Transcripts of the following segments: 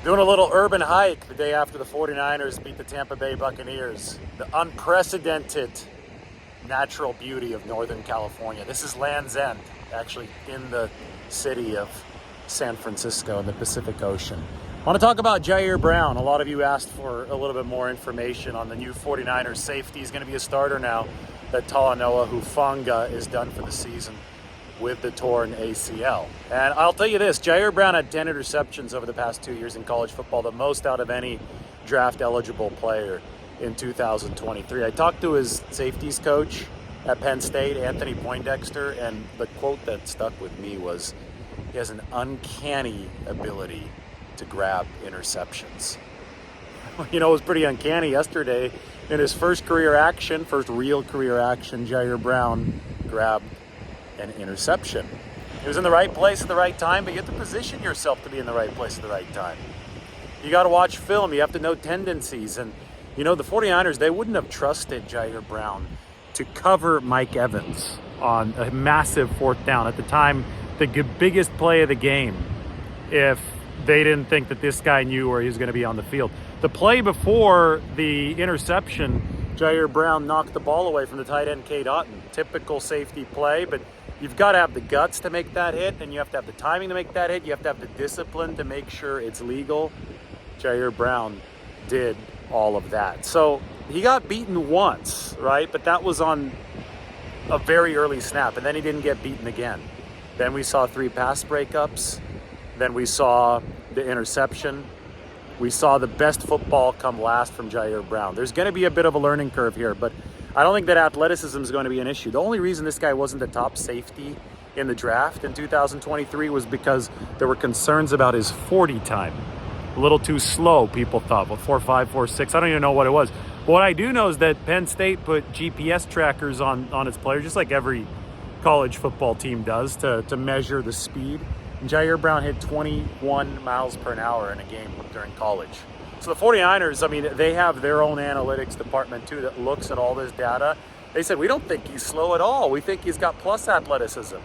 Doing a little urban hike the day after the 49ers beat the Tampa Bay Buccaneers. The unprecedented natural beauty of Northern California. This is Land's End, actually in the city of San Francisco in the Pacific Ocean. I want to talk about Ji'Ayir Brown. A lot of you asked for a little bit more information on the new 49ers safety. He's going to be a starter now that Talanoa Huanga is done for the season with the torn ACL. And I'll tell you this, Ji'Ayir Brown had 10 interceptions over the past 2 years in college football, the most out of any draft-eligible player in 2023. I talked to his safeties coach at Penn State, Anthony Poindexter, and the quote that stuck with me was, he has an uncanny ability to grab interceptions. You know, it was pretty uncanny yesterday. In his first real career action, Ji'Ayir Brown grabbed an interception. He was in the right place at the right time, but you have to position yourself to be in the right place at the right time. You got to watch film. You have to know tendencies. And, you know, the 49ers, they wouldn't have trusted Ji'Ayir Brown to cover Mike Evans on a massive fourth down. At the time, the biggest play of the game, if they didn't think that this guy knew where he was going to be on the field. The play before the interception, Ji'Ayir Brown knocked the ball away from the tight end, Cade Otton. Typical safety play, but you've got to have the guts to make that hit, and you have to have the timing to make that hit. You have to have the discipline to make sure it's legal. Ji'Ayir Brown did all of that. So he got beaten once, right? But that was on a very early snap, and then he didn't get beaten again. Then we saw 3 pass breakups. Then we saw the interception. We saw the best football come last from Ji'Ayir Brown. There's going to be a bit of a learning curve here, but I don't think that athleticism is going to be an issue. The only reason this guy wasn't the top safety in the draft in 2023 was because there were concerns about his 40 time. A little too slow, people thought. Well, 4.5, 4.6, I don't even know what it was. But what I do know is that Penn State put GPS trackers on its players, just like every college football team does, to measure the speed. And Ji'Ayir Brown hit 21 miles per hour in a game during college. So the 49ers, I mean, they have their own analytics department too that looks at all this data. They said, we don't think he's slow at all. We think he's got plus athleticism.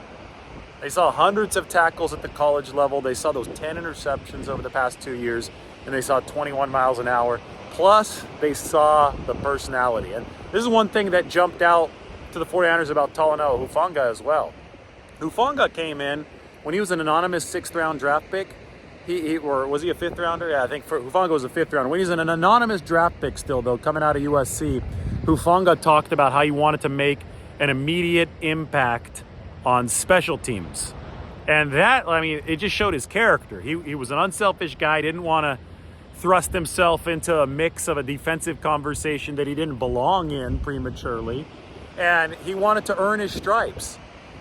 They saw hundreds of tackles at the college level. They saw those 10 interceptions over the past 2 years, and they saw 21 miles an hour. Plus, they saw the personality. And this is one thing that jumped out to the 49ers about Talanoa Huanga as well. Huanga came in when he was an anonymous 6th-round draft pick. Or was he a 5th rounder? Yeah, I think Huanga was a 5th rounder. When he was an anonymous draft pick still, though, coming out of USC, Huanga talked about how he wanted to make an immediate impact on special teams. And that, I mean, it just showed his character. He was an unselfish guy, didn't want to thrust himself into a mix of a defensive conversation that he didn't belong in prematurely. And he wanted to earn his stripes.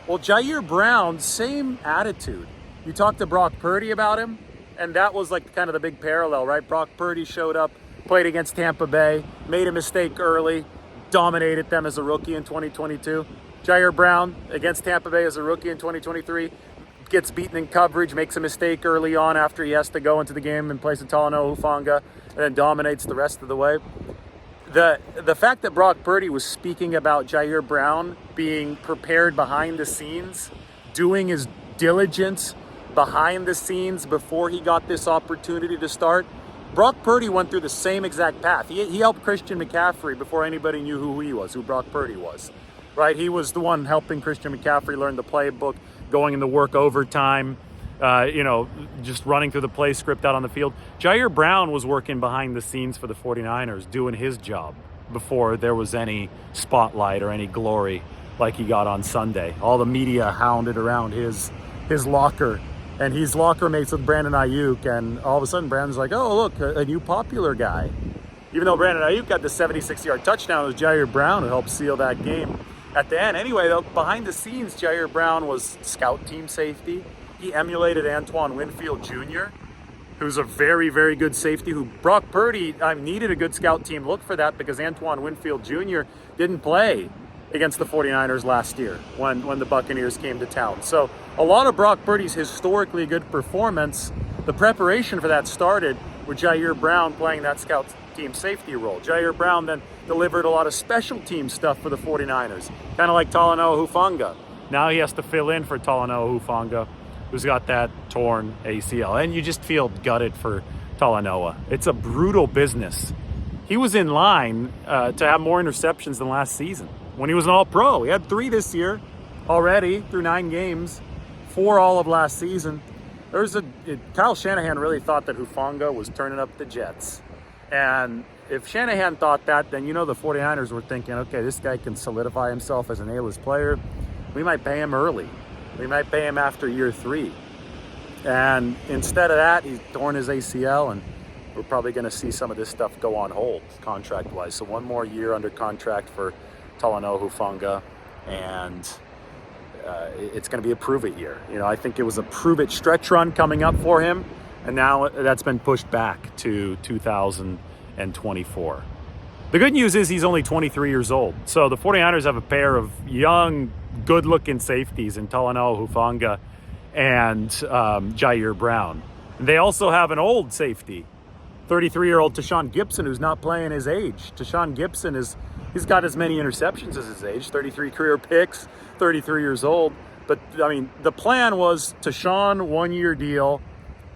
Well, Ji'Ayir Brown, same attitude. You talked to Brock Purdy about him, and that was like kind of the big parallel, right? Brock Purdy showed up, played against Tampa Bay, made a mistake early, dominated them as a rookie in 2022. Ji'Ayir Brown against Tampa Bay as a rookie in 2023, gets beaten in coverage, makes a mistake early on after he has to go into the game in place of Talanoa Huanga, and then dominates the rest of the way. The fact that Brock Purdy was speaking about Ji'Ayir Brown being prepared behind the scenes, doing his diligence behind the scenes before he got this opportunity to start, Brock Purdy went through the same exact path. He helped Christian McCaffrey before anybody knew who he was, who Brock Purdy was, right? He was the one helping Christian McCaffrey learn the playbook, going into work overtime, just running through the play script out on the field. Ji'Ayir Brown was working behind the scenes for the 49ers, doing his job before there was any spotlight or any glory like he got on Sunday. All the media hounded around his locker, and he's locker mates with Brandon Ayuk, and all of a sudden Brandon's like, oh, look, a new popular guy. Even though Brandon Ayuk got the 76-yard touchdown, it was Ji'Ayir Brown who helped seal that game at the end. Anyway, though, behind the scenes, Ji'Ayir Brown was scout team safety. He emulated Antoine Winfield Jr., who's a very, very good safety, who Brock Purdy needed a good scout team look for that because Antoine Winfield Jr. didn't play against the 49ers last year when the Buccaneers came to town. So a lot of Brock Purdy's historically good performance, the preparation for that started with Ji'Ayir Brown playing that scout team safety role. Ji'Ayir Brown then delivered a lot of special team stuff for the 49ers, kind of like Talanoa Huanga. Now he has to fill in for Talanoa Huanga, who's got that torn ACL. And you just feel gutted for Talanoa. It's a brutal business. He was in line to have more interceptions than last season when he was an All-Pro. He had 3 this year already through 9 games, 4 all of last season. Kyle Shanahan really thought that Huanga was turning up the Jets. And if Shanahan thought that, then the 49ers were thinking, okay, this guy can solidify himself as an A-list player. We might pay him early. We might pay him after year 3. And instead of that, he's torn his ACL, and we're probably going to see some of this stuff go on hold contract-wise. So 1 more year under contract for Talanoa Hufanga, and it's going to be a prove-it year. I think it was a prove-it stretch run coming up for him, and now that's been pushed back to 2024. The good news is he's only 23 years old. So the 49ers have a pair of young, good-looking safeties in Talanoa Hufanga and Ji'Ayir Brown. They also have an old safety, 33-year-old Tashawn Gibson, who's not playing his age. Tashawn Gibson he's got as many interceptions as his age, 33 career picks, 33 years old. But, the plan was Tashawn, 1-year deal,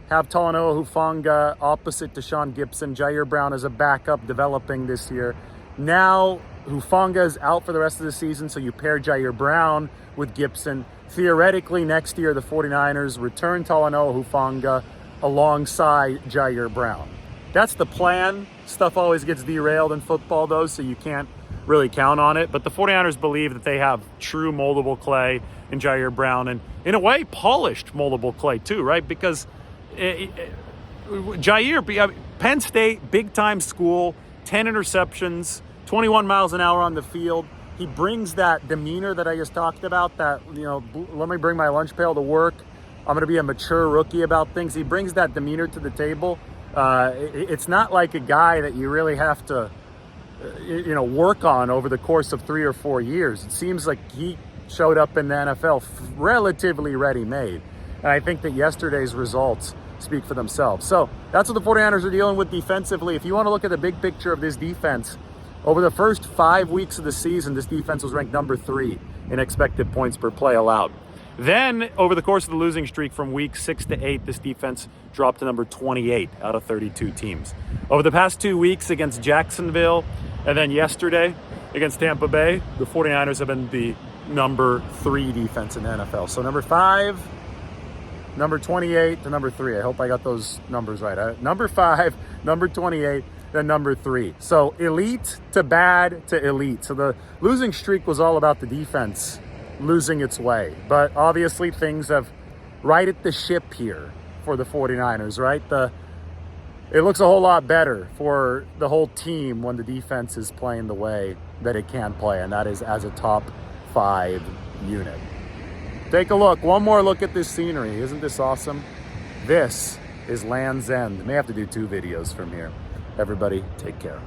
have Talanoa Hufanga opposite Tashawn Gibson, Ji'Ayir Brown as a backup developing this year. Now, Hufanga is out for the rest of the season, so you pair Ji'Ayir Brown with Gibson. Theoretically, next year, the 49ers return Talanoa Hufanga alongside Ji'Ayir Brown. That's the plan. Stuff always gets derailed in football, though, so you can't really count on it. But the 49ers believe that they have true moldable clay in Ji'Ayir Brown, and in a way, polished moldable clay, too, right? Because Ji'Ayir, Penn State, big-time school, 10 interceptions, 21 miles an hour on the field. He brings that demeanor that I just talked about, that, let me bring my lunch pail to work. I'm going to be a mature rookie about things. He brings that demeanor to the table. It's not like a guy that you really have to, work on over the course of 3 or 4 years. It seems like he showed up in the NFL relatively ready-made. And I think that yesterday's results speak for themselves. So that's what the 49ers are dealing with defensively. If you want to look at the big picture of this defense, over the first 5 weeks of the season, this defense was ranked number 3 in expected points per play allowed. Then, over the course of the losing streak from week 6 to 8, this defense dropped to number 28 out of 32 teams. Over the past 2 weeks against Jacksonville, and then yesterday against Tampa Bay, the 49ers have been the number 3 defense in the NFL. So number 5, number 28 to number 3. I hope I got those numbers right. Number 5, number 28, then number 3. So elite to bad to elite. So the losing streak was all about the defense losing its way. But obviously things have righted the ship here for the 49ers, right? It looks a whole lot better for the whole team when the defense is playing the way that it can play, and that is as a top 5 unit. Take a look. One more look at this scenery. Isn't this awesome? This is Land's End. May have to do 2 videos from here. Everybody, take care.